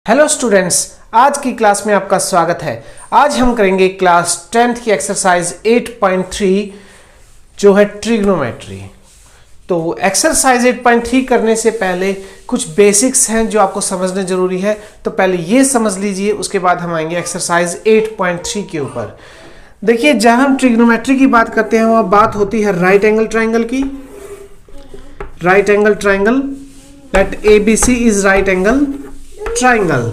Hello students, आज की class में आपका स्वागत है। आज हम करेंगे क्लास 10th की एक्सरसाइज 8.3 जो है ट्रिग्नोमेट्री। तो एक्सरसाइज 8.3 करने से पहले कुछ बेसिक्स हैं जो आपको समझने जरूरी है, तो पहले ये समझ लीजिए, उसके बाद हम आएंगे एक्सरसाइज 8.3 के ऊपर। देखिए, जब हम ट्रिग्नोमेट्री की बात करते हैं वह बात होती है राइट एंगल ट्राइंगल की। Right angle triangle, that ABC is right angle triangle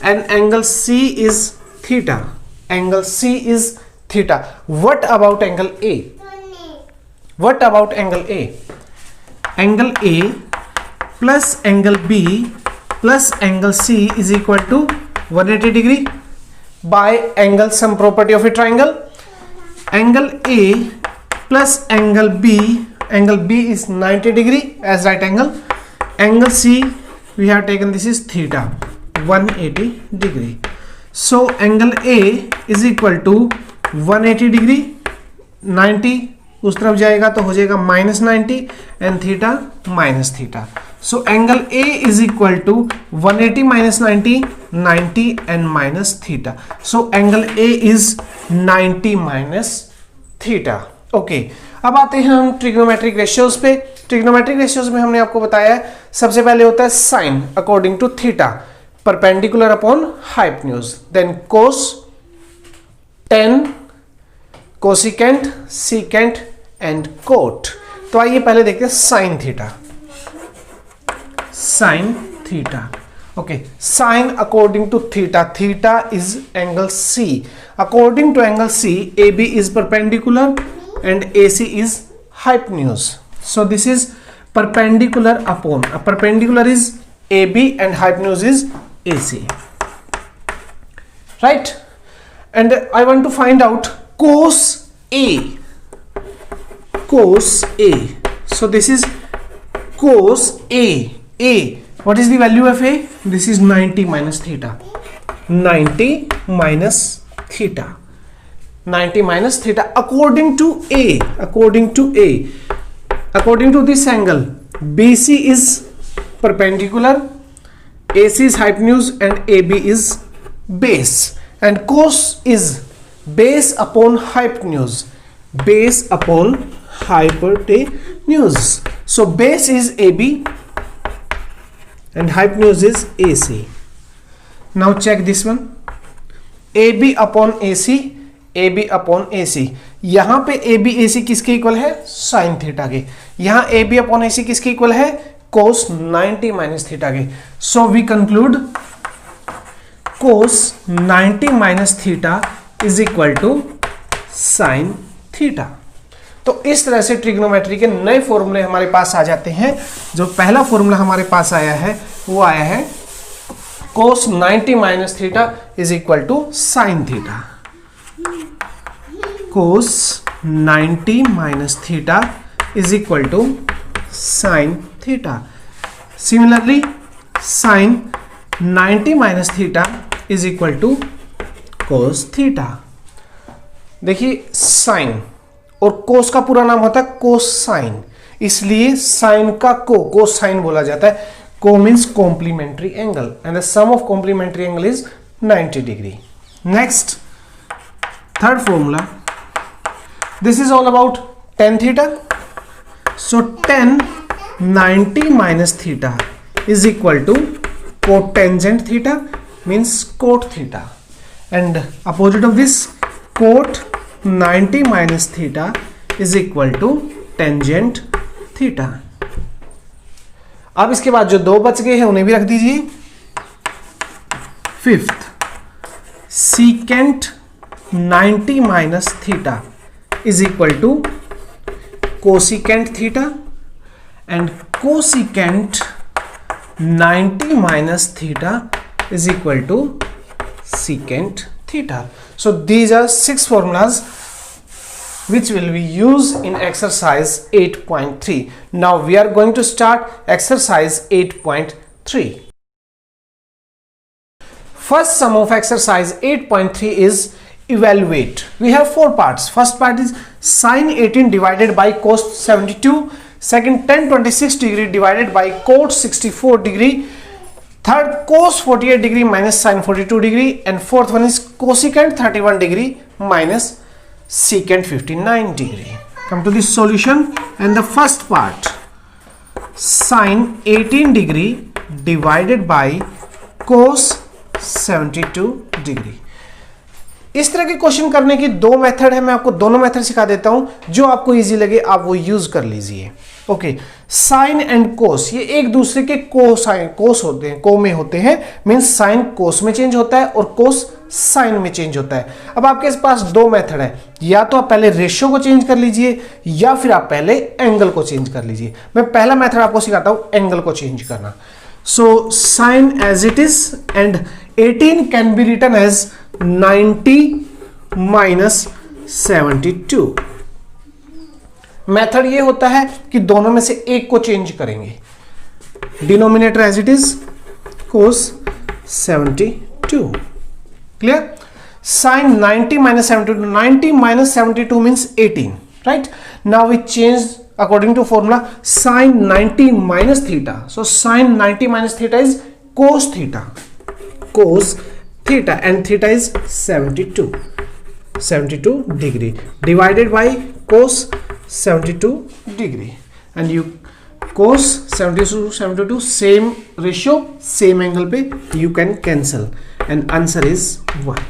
and angle C is theta. Angle C is theta. What about angle A? What about angle A? Angle A plus angle B plus angle C is equal to 180 degree by angle sum property of a triangle. Angle A plus angle B is 90 degree as right angle. Angle C we have taken, this is theta, 180 degree. So angle A is equal to 180 degree, 90 उस तरफ जाएगा तो हो जाएगा -90 and theta minus theta. So angle A is equal to 180 minus 90, 90 and minus theta. So angle A is 90 minus theta. Okay. अब आते हैं हम ट्रिग्नोमेट्रिक रेशियोज पे। ट्रिग्नोमेट्रिक रेशियोज में हमने आपको बताया है, सबसे पहले होता है sine according to theta, perpendicular upon hypotenuse, then cos, tan, cosecant, secant and cot. तो आइए पहले देखते हैं sine theta. Sine theta, okay, sine according to theta, theta is angle C. According to angle C, AB is perpendicular and AC is hypotenuse. So this is perpendicular upon, perpendicular is AB and hypotenuse is AC, right? And I want to find out cos A. Cos A. So this is cos A. A. What is the value of A? This is 90 minus theta. 90 minus theta. 90 minus theta according to A. According to A. According to this angle, BC is perpendicular, AC is hypotenuse and AB is base. And cos is base upon hypotenuse. Base upon hypotenuse. So base is AB and hypotenuse is AC. Now check this one. AB upon AC, AB upon AC. यहां पे AB AC किसके equal है? Sine theta के। यहां AB upon AC किसके equal है? Cos 90 minus theta के। So we conclude cos 90 minus theta is equal to sine theta. तो इस तरह से ट्रिग्नोमेट्री के नए फॉर्मूले हमारे पास आ जाते हैं। जो पहला फॉर्मूला हमारे पास आया है वो आया है cos 90 minus theta is equal to sine theta. cos 90 minus theta is equal to sin theta. Similarly, sin 90 minus theta is equal to cos theta. देखिए, sin और cos का पूरा नाम होता है कोसाइन, इसलिए sin का कोसाइन बोला जाता है। Co means complementary angle and the sum of complementary angle is 90 degree. Next, third formula, this is all about tan theta. So tan 90 minus theta is equal to cotangent theta, means cot theta, and opposite of this cot 90 minus theta is equal to tangent theta. अब इसके बाद जो दो बच गए हैं उन्हें भी रख दीजिए। Fifth, secant 90 minus theta is equal to cosecant theta, and cosecant 90 minus theta is equal to secant theta. So these are 6 formulas which will be used in exercise 8.3. Now we are going to start exercise 8.3. First sum of exercise 8.3 is evaluate. We have 4 parts. First part is sin 18 divided by cos 72. Second, tan 26 degree divided by cot 64 degree. Third cos 48 degree minus sin 42 degree, and fourth one is cosecant 31 degree minus secant 59 degree. Come to the solution, and the first part, sin 18 degree divided by cos 72 degree. इस तरह के question करने की दो method है, मैं आपको दोनों मेथड सिखा देता हूं, जो आपको इजी लगे आप वो यूज कर लीजिए. ओके, साइन एंड कोस ये एक दूसरे के कोस होते हैं, को में होते हैं, मींस साइन कोस में चेंज होता है और कोस साइन में चेंज होता है. अब आपके पास दो मेथड है, या तो आप पहले रेशियो को चेंज कर लीजिए या फिर आप पहले एंगल को चेंज कर लीजिए. मैं पहला मेथड आपको सिखाता हूं, एंगल को चेंज करना. So sine as it is and 18 can be written as 90 minus 72. Method ये होता है कि दोनों में से एक को चेंज करेंगे. Denominator as it is cos 72. Clear? Sine 90 minus 72, 90 minus 72 means 18, right? Now we change according to formula sin 90 minus theta. So sin 90 minus theta is cos theta. Cos theta, and theta is 72 degree divided by cos 72 degree, and you cos 72 same ratio same angle पे you can cancel, and answer is 1.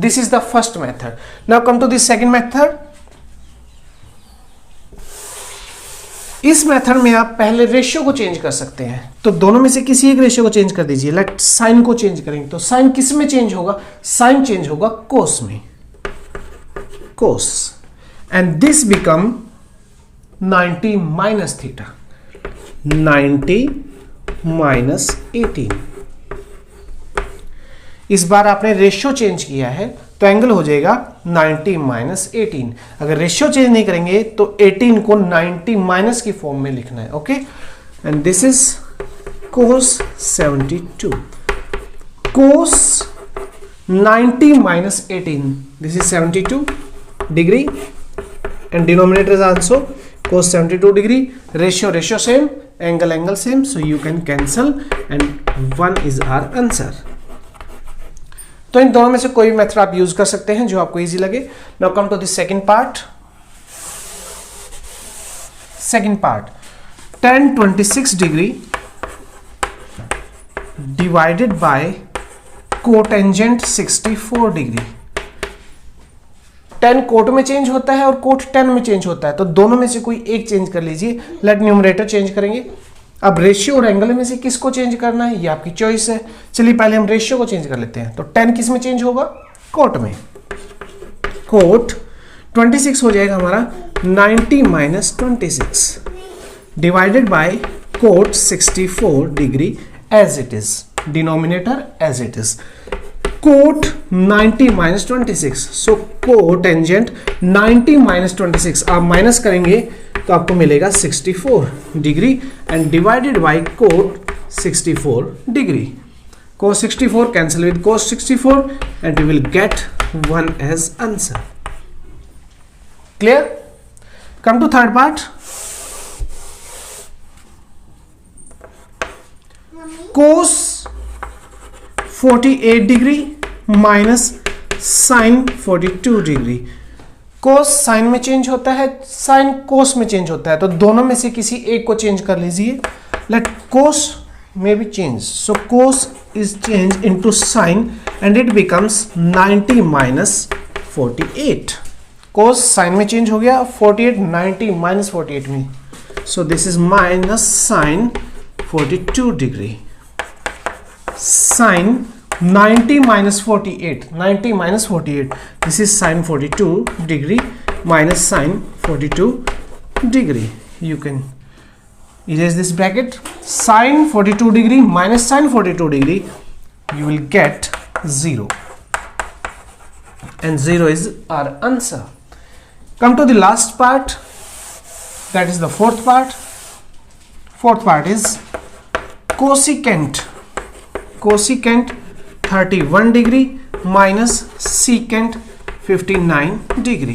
This is the first method. Now come to the second method. इस method में आप पहले ratio को change कर सकते हैं, तो दोनों में से किसी एक रेशियो को चेंज कर दीजिए. लेट साइन को चेंज करेंगे, तो साइन किस में चेंज होगा? साइन चेंज होगा कोस में, cos, and this become 90 minus theta, 90 minus 18. इस बार आपने रेशियो चेंज किया है तो एंगल हो जाएगा 90 माइनस 18. अगर रेशियो चेंज नहीं करेंगे तो 18 को 90 माइनस की फॉर्म में लिखना है. Okay, and this is cos 72. cos 90 minus 18, this is 72 degree, and denominator is also cos 72 degree. Ratio same, angle same, so you can cancel, and 1 is our answer. तो इन दोनों में से कोई मेथड आप यूज कर सकते हैं जो आपको इजी लगे. Now come to the second part. Second part, tan 26 degree divided by cotangent 64 degree. tan cot में चेंज होता है और कोट tan में चेंज होता है, तो दोनों में से कोई एक चेंज कर लीजिए. लेट न्यूमरेटर चेंज करेंगे. अब रेशियो और एंगल में से किसको चेंज करना है ये आपकी चॉइस है. चलिए पहले हम रेशियो को चेंज कर लेते हैं. तो tan किस में चेंज होगा? कोट में. कोट 26 हो जाएगा हमारा 90 minus 26 divided by cot 64 degree as it is, denominator as it is. Cot 90 minus 26, so cotangent 90 minus 26 आप माइनस करेंगे तो आपको मिलेगा 64 degree, and divided by cot 64 degree. cos 64 cancel with cos 64, and you will get 1 as answer. Clear? Come to third part. cos 48 degree minus sin 42 degree. Cos sine में change होता है, sine cos में change होता है, तो दोनों में से किसी एक को चेंज कर लीजिए. लेट कोस में be change, so cos is change into sine, and it becomes 90 minus 48. Cos sine में चेंज हो गया, 48 90 माइनस 48 में, so this is minus sine 42 degree. Sine 90 minus 48, 90 minus 48, this is sin 42 degree minus sin 42 degree. You can erase this bracket. Sin 42 degree minus sin 42 degree, you will get 0, and 0 is our answer. Come to the last part, that is the fourth part. Fourth part is cosecant 31 degree minus secant 59 degree.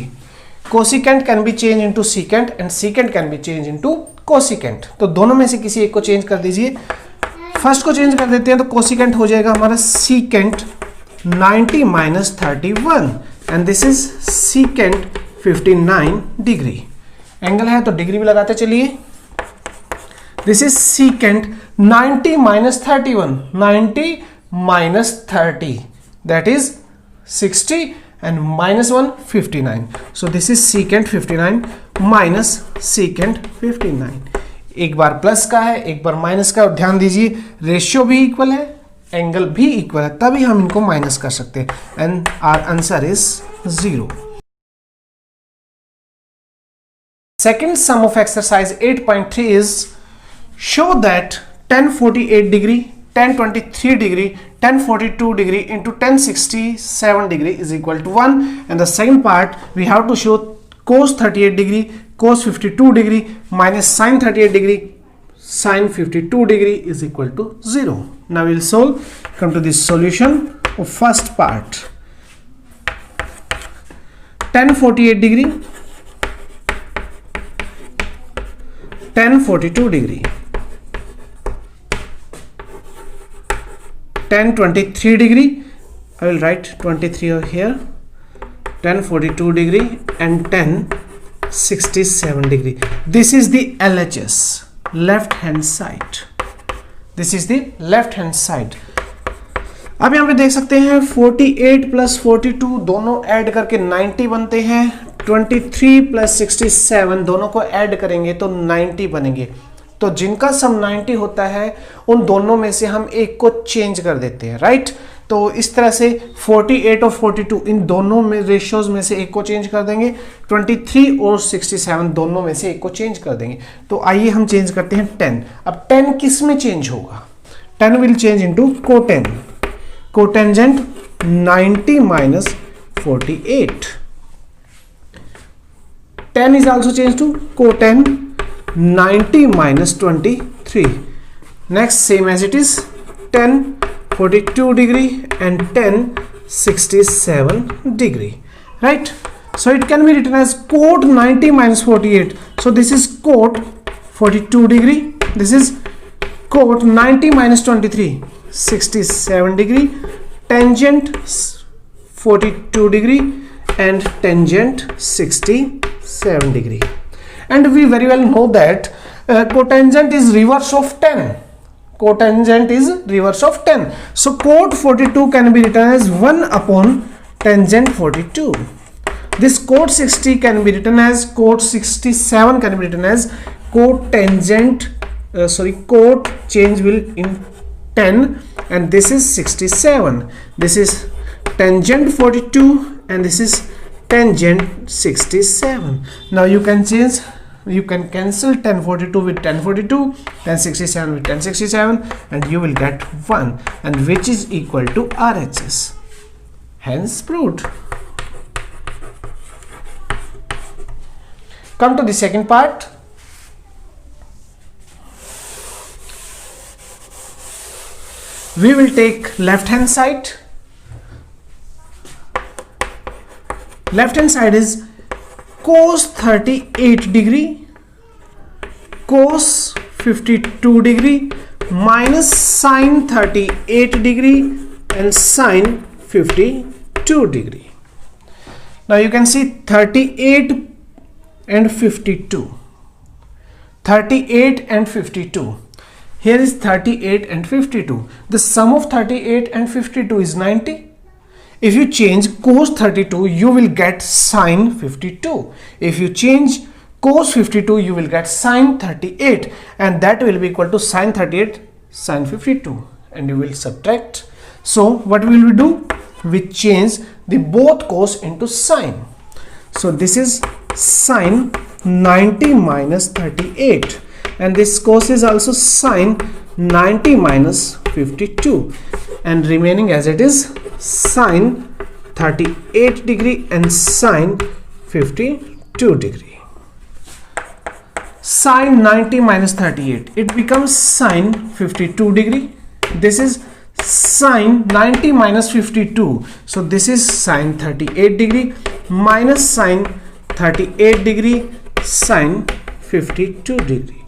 Cosecant can be change into secant, and secant can be change into cosecant. तो दोनों में से किसी एक को change कर दीजिए. First को चेंज कर देते हैं तो कोसिकेंट हो जाएगा हमारा secant 90 minus 31 and this is secant 59 degree. Angle है तो डिग्री भी लगाते चलिए। This is secant 90 minus 31, 90 minus 30 that is 60 and minus 1 59, so this is secant 59 minus secant 59। एक बार प्लस का है एक बार माइनस का, और ध्यान दीजिए रेशियो भी इक्वल है एंगल भी इक्वल है, तभी हम इनको माइनस कर सकते हैं and our answer is 0। Second sum of exercise 8.3 is show that 1048 degree, 1023 degree, 1042 degree into 1067 degree is equal to 1, and the second part we have to show cos 38 degree, cos 52 degree minus sin 38 degree, sin 52 degree is equal to 0. Now we will solve. Come to this solution of first part. 1048 degree, 1042 degree, 1023 degree, I will write 23 over here, 1042 degree and 1067 degree. This is the LHS, left hand side. This is the left hand side. अब यहाँ पे देख सकते हैं 48 plus 42 दोनों add करके 90 बनते हैं, 23 प्लस 67 दोनों को ऐड करेंगे तो 90 बनेंगे। तो जिनका सम 90 होता है उन दोनों में से हम एक को चेंज कर देते हैं, राइट। तो इस तरह से 48 और 42 इन दोनों में रेशियोज में से एक को चेंज कर देंगे, 23 और 67 दोनों में से एक को चेंज कर देंगे। तो आइए हम चेंज करते हैं 10। अब 10 किस में चेंज होगा? 10 will change into cotan, cotangent 90 minus 48। 10 is also changed to cotan 90 minus 23. Next same as it is 1042 degree and 1067 degree, right? So it can be written as cot 90 minus 48. So this is cot 42 degree, this is cot 90 minus 23, 67 degree, tangent 42 degree and tangent 67 degree. And we very well know that cotangent is reverse of 10. Cotangent is reverse of 10. So cot 42 can be written as 1 upon tangent 42. This cot 60 can be written as, cot 67 can be written as cotangent, cot change will in 10 and this is 67. This is tangent 42 and this is tangent 67. Now you can change, you can cancel 1042 with 1042, 1067 with 1067 and you will get 1, and which is equal to RHS. Hence proved. Come to the second part. We will take left hand side. Left hand side is cos 38 degree, cos 52 degree minus sin 38 degree and sin 52 degree. Now you can see 38 and 52. 38 and 52. Here is 38 and 52. The sum of 38 and 52 is 90. If you change cos 32, you will get sin 52. If you change cos 52, you will get sin 38, and that will be equal to sin 38 sin 52, and you will subtract. So what will we do? We change the both cos into sin. So this is sin 90 minus 38, and this cos is also sin 90 minus 52, and remaining as it is sin 38 degree and sin 52 degree. Sin 90 minus 38, it becomes sin 52 degree. This is sin 90 minus 52, so this is sin 38 degree minus sin 38 degree sin 52 degree.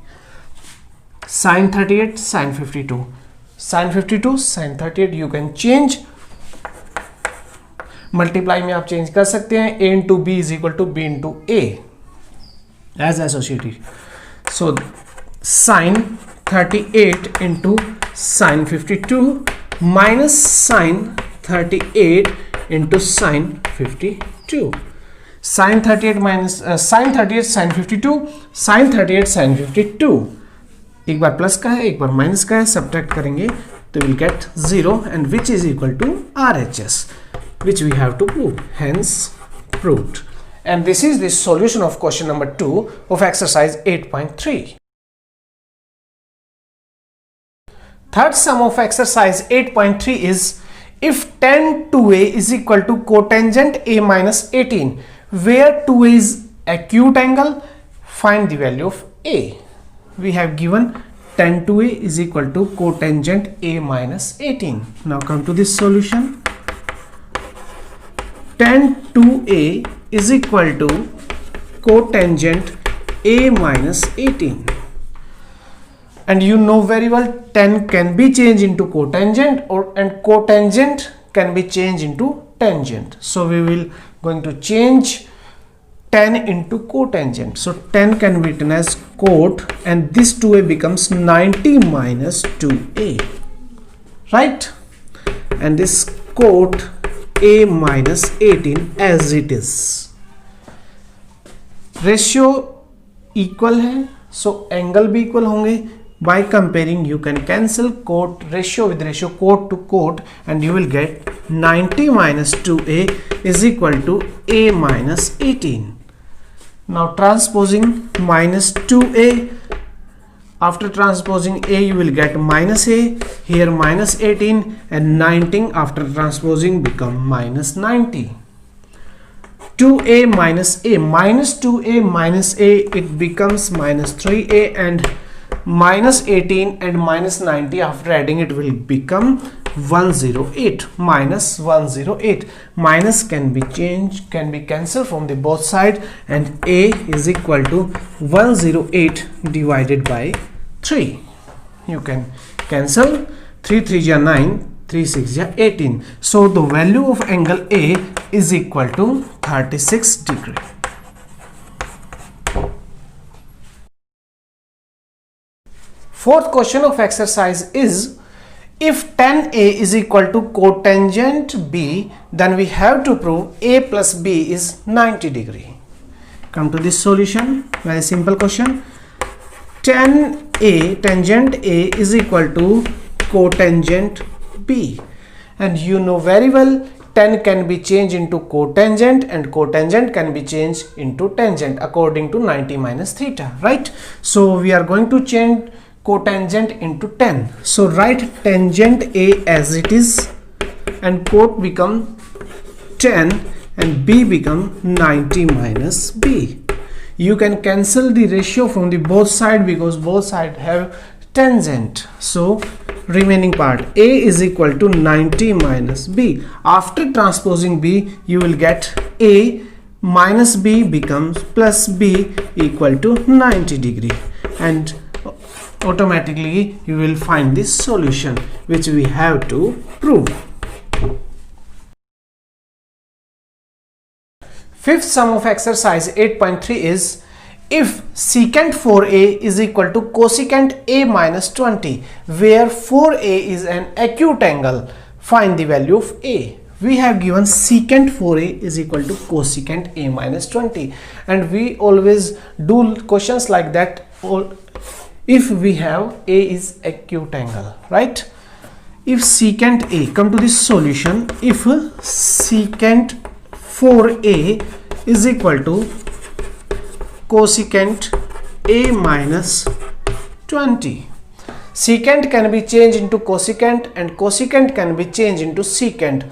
Sin 38 sin 52, sin 52 sin 38 you can change, multiply में आप change कर सकते हैं, a into b is equal to b into a as associated. So sin 38 into sin 52 minus sin 38 into sin 52. sin 38 minus sin 38 sin 52 sin 38 sin 52. एक बार plus का है एक बार minus का है, सब्ट्रैक्ट करेंगे तो will get 0 and which is equal to RHS, which we have to prove, hence proved. And this is the solution of question number 2 of exercise 8.3. Third sum of exercise 8.3 is if tan 2a is equal to cotangent a minus 18, where 2a is acute angle, find the value of a. We have given tan 2a is equal to cotangent a minus 18. Now come to this solution. Tan 2a is equal to cotangent a minus 18. And you know very well tan can be changed into cotangent and cotangent can be changed into tangent. So we will going to change tan into cotangent. So tan can be written as cot and this 2a becomes 90 minus 2a, right? And this cot a minus 18 as it is. Ratio equal है, so angle भी equal होंगे. By comparing you can cancel cot ratio with ratio, cot to cot, and you will get 90 minus 2a is equal to a minus 18. Now transposing minus 2a, after transposing a you will get minus a, here minus 18, and 19 after transposing become minus 90. 2a minus a, minus 2a minus a, it becomes minus 3a, and minus 18 and minus 90 after adding it will become 108, minus 108. Minus can be changed, can be cancelled from the both side, and a is equal to 108 divided by 3. You can cancel 3 3 ja 9, 3 6 ja 18. So the value of angle A is equal to 36 degree. Fourth question of exercise is if tan A is equal to cotangent B, then we have to prove A plus B is 90 degree. Come to this solution, very simple question. Tan A, tangent A is equal to cotangent B, and you know very well tan can be changed into cotangent and cotangent can be changed into tangent according to 90 minus theta, right? So we are going to change cotangent into tan. So write tangent A as it is, and cot become tan and B become 90 minus B. You can cancel the ratio from the both side because both sides have tangent. So remaining part A is equal to 90 minus B. After transposing B you will get A minus B becomes plus B equal to 90 degree, and automatically you will find this solution which we have to prove. Fifth sum of exercise 8.3 is if secant 4a is equal to cosecant a minus 20, where 4a is an acute angle, find the value of a. We have given secant 4a is equal to cosecant a minus 20, and we always do questions like that if we have a is acute angle, right? If secant a, come to this solution, if secant 4a is equal to cosecant a minus 20, secant can be changed into cosecant and cosecant can be changed into secant.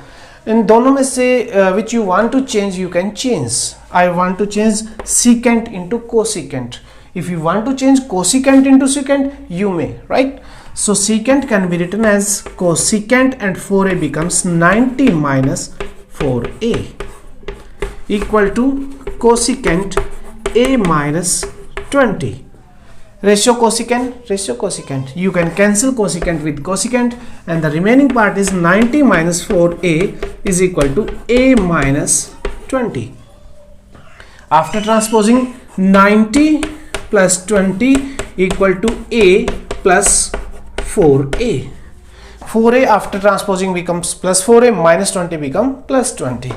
इन दोनों में से which you want to change you can change. I want to change secant into cosecant. If you want to change cosecant into secant, you may, right? So secant can be written as cosecant and 4a becomes 90 minus 4a equal to cosecant a minus 20. ratio cosecant. You can cancel cosecant with cosecant, and the remaining part is 90 minus 4a is equal to a minus 20. After transposing, 90 plus 20 equal to a plus 4a. 4a after transposing becomes plus 4a, minus 20 become plus 20.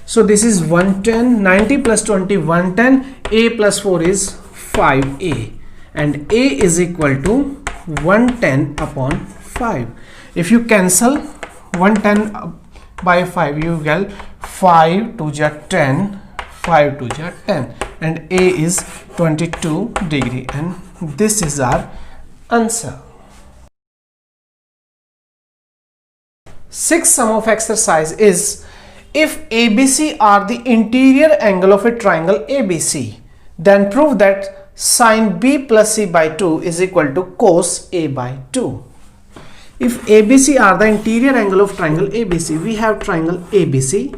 So this is 110, 90 plus 20, 110, a plus 4 is 5a, and a is equal to 110 upon 5. If you cancel 110 by 5, you get 5 to the 10, 5 to the 10, and a is 22 degree, and this is our answer. Sixth sum of exercise is, if ABC are the interior angle of a triangle ABC, then prove that sine B plus C by 2 is equal to cos A by 2. If ABC are the interior angle of triangle ABC, we have triangle ABC,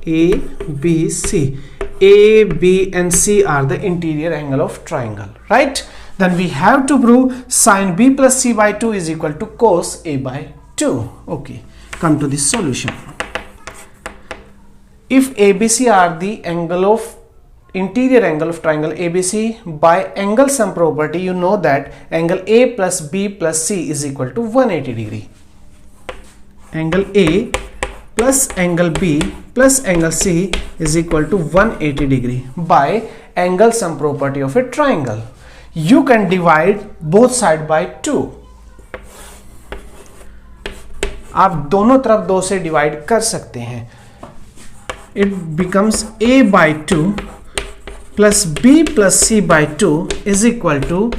ABC, A, B and C are the interior angle of triangle, right? Then we have to prove sine B plus C by 2 is equal to cos A by 2. Okay, come to this solution. If ABC are the angle of interior angle of triangle ABC, by angle sum property you know that angle A plus B plus C is equal to 180 degree. Angle A plus angle B plus angle C is equal to 180 degree by angle sum property of a triangle. You can divide both side by 2. आप दोनों तरफ 2 से divide कर सकते हैं. It becomes A by 2 plus B plus C by 2 is equal to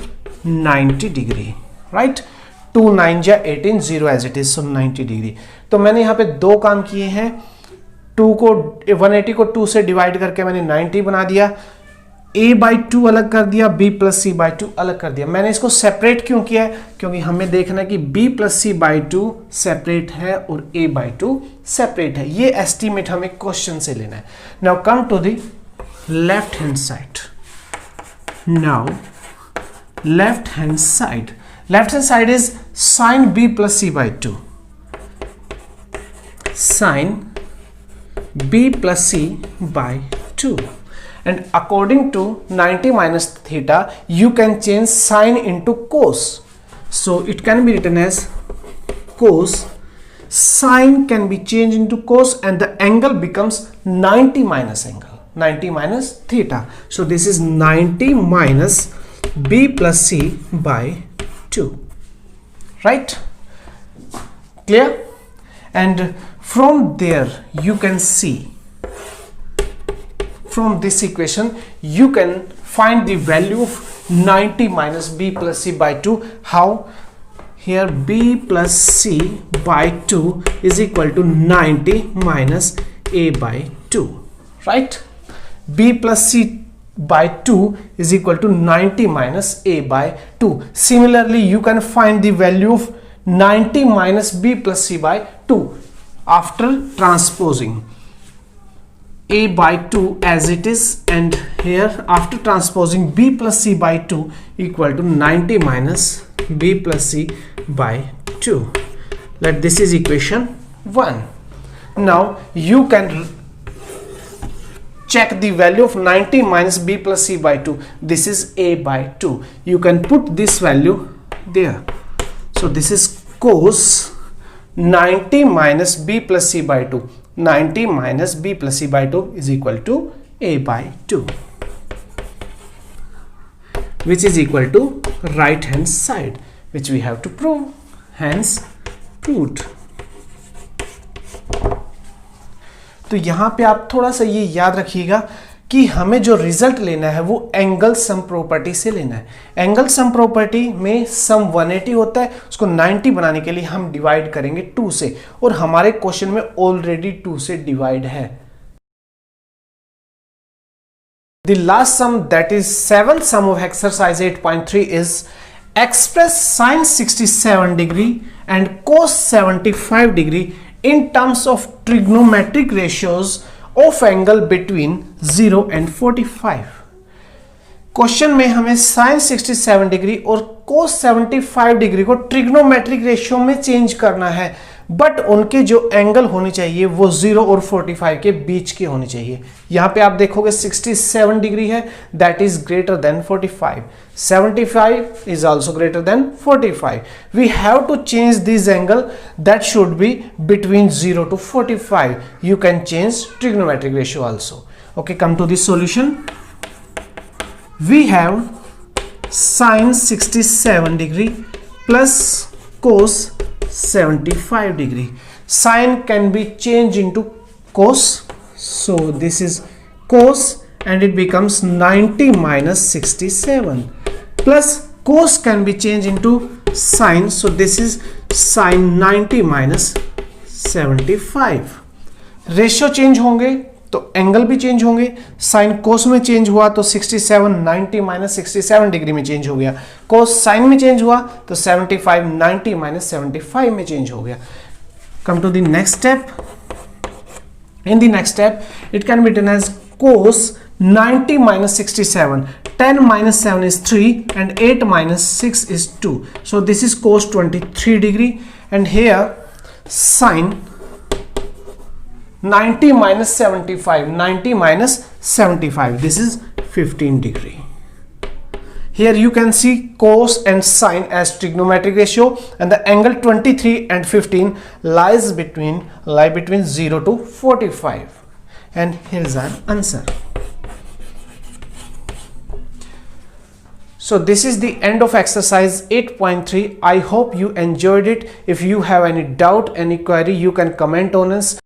90 degree, right? 2 9 जा 18, 0 as it is, so 90 degree. तो मैंने यहाँ पे 2 काम किए हैं. 2 को 180 को 2 से डिवाइड करके मैंने 90 बना दिया. A by 2 अलग कर दिया, B plus C by 2 अलग कर दिया. मैंने इसको सेपरेट क्यों किया है? क्योंकि हमें देखना है कि B plus C by 2 separate है और A by 2 सेपरेट है. ये एस्टीमेट हमें क्वेश्चन से लेना है. Now come to the left hand side. Now left hand side. Left hand side is sin B plus C by 2. Sin B plus C by 2. And according to 90 minus theta, you can change sine into cos. So it can be written as cos. Sine can be changed into cos, and the angle becomes 90 minus angle. 90 minus theta. So this is 90 minus B plus C by 2. Right? Clear? And from there you can see, from this equation you can find the value of 90 minus B plus C by 2. How? Here B plus C by 2 is equal to 90 minus A by 2, right? B plus C by 2 is equal to 90 minus A by 2. Similarly, you can find the value of 90 minus B plus C by 2 after transposing A by 2 as it is, and here after transposing B plus C by 2 equal to 90 minus B plus C by 2. Let this is equation 1. Now you can check the value of 90 minus B plus C by 2. This is A by 2. You can put this value there. So this is cos 90 minus B plus C by 2. 90 minus B plus C by 2 is equal to A by 2, which is equal to right hand side, which we have to prove. Hence proved. तो यहाँ पे आप थोड़ा सा ये याद रखिएगा कि हमें जो रिजल्ट लेना है वो एंगल सम प्रॉपर्टी से लेना है. एंगल सम प्रॉपर्टी में सम 180 होता है, उसको 90 बनाने के लिए हम डिवाइड करेंगे 2 से, और हमारे क्वेश्चन में ऑलरेडी 2 से डिवाइड है. The last sum, that is 7th sum of exercise 8.3 is express sin 67 degree and cos 75 degree in terms of trigonometric ratios of angle between 0 and 45. Question में हमें साइन 67 डिग्री और कोस 75 degree को trigonometric ratio में change करना है, but उनके जो angle होने चाहिए वो 0 और 45 के बीच के होने चाहिए। यहां पे आप देखोगे 67 डिग्री है, that is greater than 45, 75 is also greater than 45। We have to change this angle that should be between 0 to 45। You can change trigonometric ratio also. Okay, come to this solution. We have sine 67 degree plus cos 75 degree. Sine can be changed into cos, so this is cos and it becomes 90 minus 67, plus cos can be changed into sine, so this is sine 90 minus 75। Ratio change होंगे तो angle भी change होंगे। Sine cos में change हुआ तो 67 90 minus 67 degree में change हो गया। कोस साइन में चेंज हुआ तो 75 90 माइनस 75 में चेंज हो गया। Come to the next step. In the next step it can be written as cos 90 minus 67, 10 minus 7 is 3 and 8 minus 6 is 2, so this is cos 23 degree, and here sine 90 minus 75, 90 minus 75, this is 15 degree. Here you can see cos and sine as trigonometric ratio, and the angle 23 and 15 lie between 0 to 45, and here is our answer. So this is the end of exercise 8.3. I hope you enjoyed it. If you have any doubt, any query, you can comment on us.